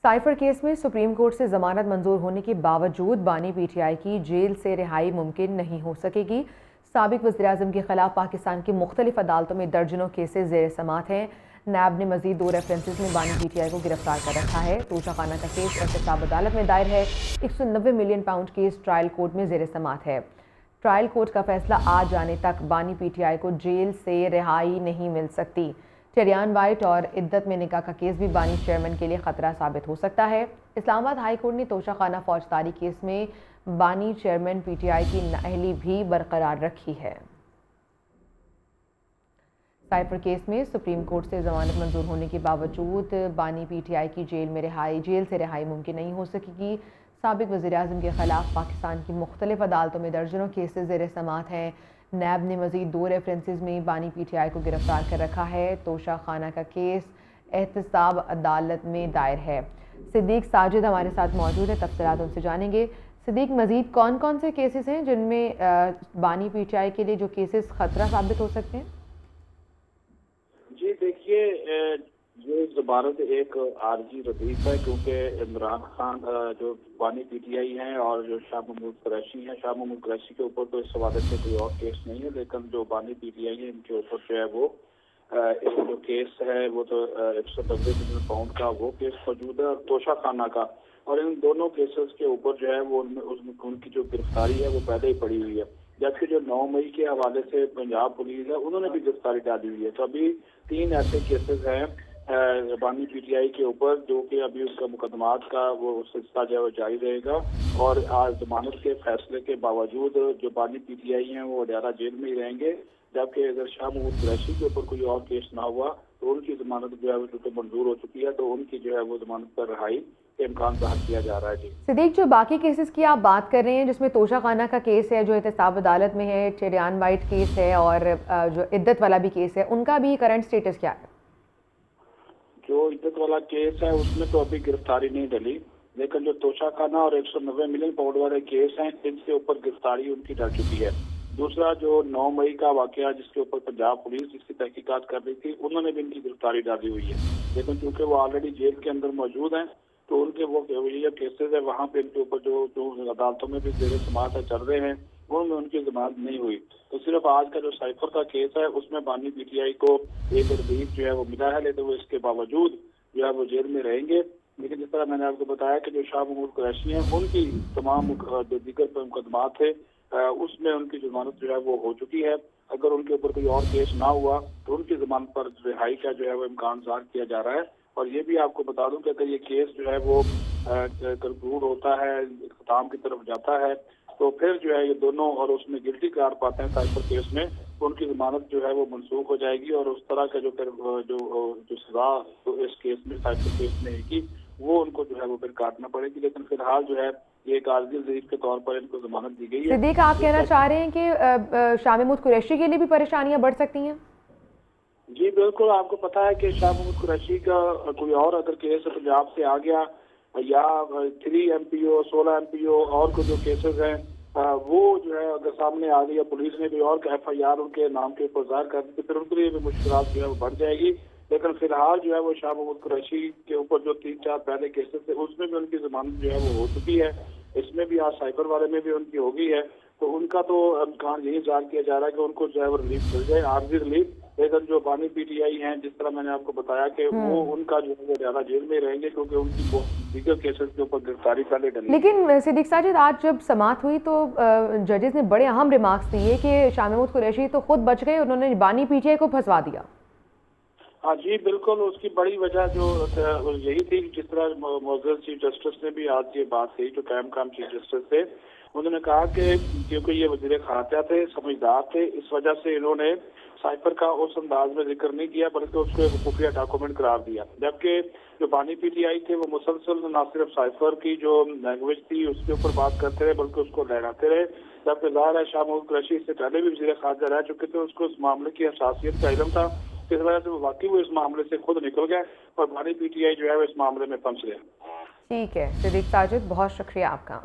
Cipher case में supreme court से जमानत मंजूर होने के बावजूद बानी पीटीआई की जेल से रिहाई मुमकिन नहीं हो सकेगी। साबिक वज़ीर-ए-आज़म के खिलाफ पाकिस्तान की मुख्तलिफ अदालतों में दर्जनों केसेस ज़ेर समात हैं। नैब ने मजीद 2 रेफरेंसेस में बानी पीटीआई को गिरफ्तार कर रखा है। तोशाखाना का केस एहतसाब अदालत में दायर है। 190 million pound case trial court में ज़ेर समात है। ट्रायल कोर्ट का फैसला आ जाने तक बानी पीटीआई को जेल से रिहाई नहीं मिल सकती। टेरियान वाइट और इद्दत में निकाह का केस भी बानी चेयरमैन के लिए खतरा साबित हो सकता है। इस्लामाबाद हाई कोर्ट ने तोशाखाना फौजदारी केस में बानी चेयरमैन पीटीआई की नाअहली भी बरकरार रखी है। साइफर केस में सुप्रीम कोर्ट से जमानत मंजूर होने के बावजूद बानी पीटीआई की जेल से रिहाई मुमकिन नहीं हो सकेगी। साबिक वज़ीर-ए-आज़म के खिलाफ पाकिस्तान की मुख्तलिफ अदालतों में दर्जनों केसेस ज़ेर समात हैं। नैब ने मजीद 2 रेफरेंसेस में बानी पीटीआई को गिरफ्तार कर रखा है। तोशाखाना का केस एहतसाब अदालत में दायर है। सिद्दीक साजिद हमारे साथ मौजूद है, तफसीलात उनसे जानेंगे। सिद्दीक, मजीद कौन कौन से केसेस हैं जिनमें बानी पीटीआई के लिए जो केसेस खतरा साबित हो सकते हैं? जी देखिए, ये जमानत एक आर्जी रदीफ है, क्योंकि इमरान खान जो बानी पीटीआई हैं और जो शाह महमूद कुरैशी हैं, शाह महमूद कुरैशी के ऊपर तो इस हवाले से कोई और केस नहीं है, लेकिन जो बानी पीटीआई है इनके ऊपर जो है वो एक जो केस है वो तो 190 मिलियन पाउंड का वो केस मौजूद है और तोशाखाना का, और इन दोनों केसेस के ऊपर जो है वो उनकी जो गिरफ्तारी है वो पहले ही पड़ी हुई है। जबकि जो 9 मई के हवाले से पंजाब पुलिस है उन्होंने भी गिरफ्तारी डाली हुई है। तो अभी 3 ऐसे केसेस हैं बानी पीटीआई के ऊपर, जो कि अभी उसका मुकदमात का वो सिलसिला जो है वो जारी रहेगा। और आज जमानत के फैसले के बावजूद जो बानी पीटीआई हैं वो अडयाला जेल में ही रहेंगे। जबकि अगर शाह महमूद कुरैशी के ऊपर कोई और केस ना हुआ तो उनकी जमानत जो है वो चूंकि मंजूर हो चुकी है, तो उनकी जो है वो जमानत पर रिहाई के इम्कान ज़ाहिर किया जा रहा है। जी सिद्दीक, जो बाकी केसेस की आप बात कर रहे हैं, जिसमें तोशाखाना का केस है जो एहतसाब अदालत में है, टेरियान वाइट केस है और जो इद्दत वाला भी केस है, उनका भी करंट स्टेटस क्या है? जो इद्दत वाला केस है उसमें तो अभी गिरफ्तारी नहीं डली, लेकिन जो तोशाखाना और 190 मिलियन पाउंड वाले केस हैं इनके ऊपर गिरफ्तारी उनकी डल चुकी है। दूसरा जो 9 मई का वाकया जिसके ऊपर पंजाब पुलिस जिसकी तहकीकात कर रही थी, उन्होंने भी इनकी गिरफ्तारी डाली हुई है, लेकिन चूंकि वो ऑलरेडी जेल के अंदर मौजूद हैं तो उनके वो ये केसेज है वहाँ पे इनके ऊपर जो अदालतों में भी जेर समात है चल रहे हैं, उनमें उनकी जमानत नहीं हुई। तो सिर्फ आज का जो साइफर का केस है उसमें बानी पीटीआई को एक रिलीफ जो है वो मिला है, लेकिन वो इसके बावजूद जो है वो जेल में रहेंगे। लेकिन जिस तरह मैंने आपको बताया कि जो शाह महमूद कुरैशी हैं उनकी तमाम जो दीगर मुकदमात थे उसमें उनकी जमानत जो है वो हो चुकी है। अगर उनके ऊपर कोई और केस ना हुआ तो उनकी जमानत पर रिहाई का जो है वो इम्कान ज़ाहिर किया जा रहा है। और ये भी आपको बता दूं कि अगर ये केस जो है वो कंक्लूड होता है, इख्तिताम की तरफ जाता है, तो फिर जो है ये दोनों और उसमें गिल्टी करार पाते हैं साइफर केस में, तो उनकी जमानत जो है वो मनसूख हो जाएगी और उस तरह का जो फिर जो सजा तो इस केस में साइफर केस में है वो उनको जो है वो फिर काटना पड़ेगी। लेकिन फिलहाल जो है ये एक आर्जी ज़रीफ के तौर पर इनको जमानत दी गई है। सिद्दीक, आप कहना चाह रहे हैं कि शाह महमूद कुरैशी के लिए भी परेशानियां बढ़ सकती हैं? जी बिल्कुल, आपको पता है कि शाह महमूद कुरैशी का कोई और अगर केस पंजाब से आ गया या 3 MPO 16 MPO और कुछ जो केसेस हैं वो जो है अगर सामने आ गई या पुलिस ने भी और FIR उनके नाम के ऊपर दायर कर दी तो फिर उनके लिए भी मुश्किलात जो है वो बढ़ जाएगी। लेकिन फिलहाल जो है वो शाह महमूद कुरैशी के ऊपर जो 3-4 पहले केसेस थे उसमें भी उनकी जमानत जो है वो हो चुकी है, इसमें भी आज साइबर वाले में भी उनकी हो गई है। तो उनका तो इम्कान यही जाहिर किया जा रहा है कि उनको जो है वो रिलीफ मिल जाए, आर्जी रिलीफ। लेकिन जो बानी पीटीआई हैं जिस तरह मैंने आपको बताया कि वो उनका जो है ज्यादा जेल में रहेंगे, क्योंकि उनकी दीगर केसेस के ऊपर गिरफ्तारी पहले डली। लेकिन सिद्दीक साजिद, आज जब समात हुई तो जजेस ने बड़े अहम रिमार्क्स दिए कि शाह महमूद कुरैशी तो खुद बच गए, उन्होंने बानी पीटीआई को फंसवा दिया। हाँ जी बिल्कुल, उसकी बड़ी वजह जो यही थी, जिस तरह मौजूद चीफ जस्टिस ने भी आज ये बात कही, जो कायम चीफ जस्टिस थे, उन्होंने कहा कि क्योंकि ये वजीर खारजा थे, समझदार थे, इस वजह से इन्होंने साइफर का उस अंदाज में जिक्र नहीं किया बल्कि उसको एक खुफिया डॉक्यूमेंट करार दिया। जबकि जो बानी पीटीआई थे वो मुसलसल न सिर्फ साइफर की जो लैंग्वेज थी उसके ऊपर बात करते रहे बल्कि उसको लहराते रहे। जबकि ज़ाहिर है शाह महमूद कुरैशी इससे पहले भी वजीर खारजा रह चुके थे, उसको इस मामले की हसासियत का इल्म था, इस वजह से वो वाकई वो इस मामले से खुद निकल गए और बानी पीटीआई जो है वो इस मामले में फंस गया। ठीक है सिद्दीक साजिद, बहुत शुक्रिया आपका।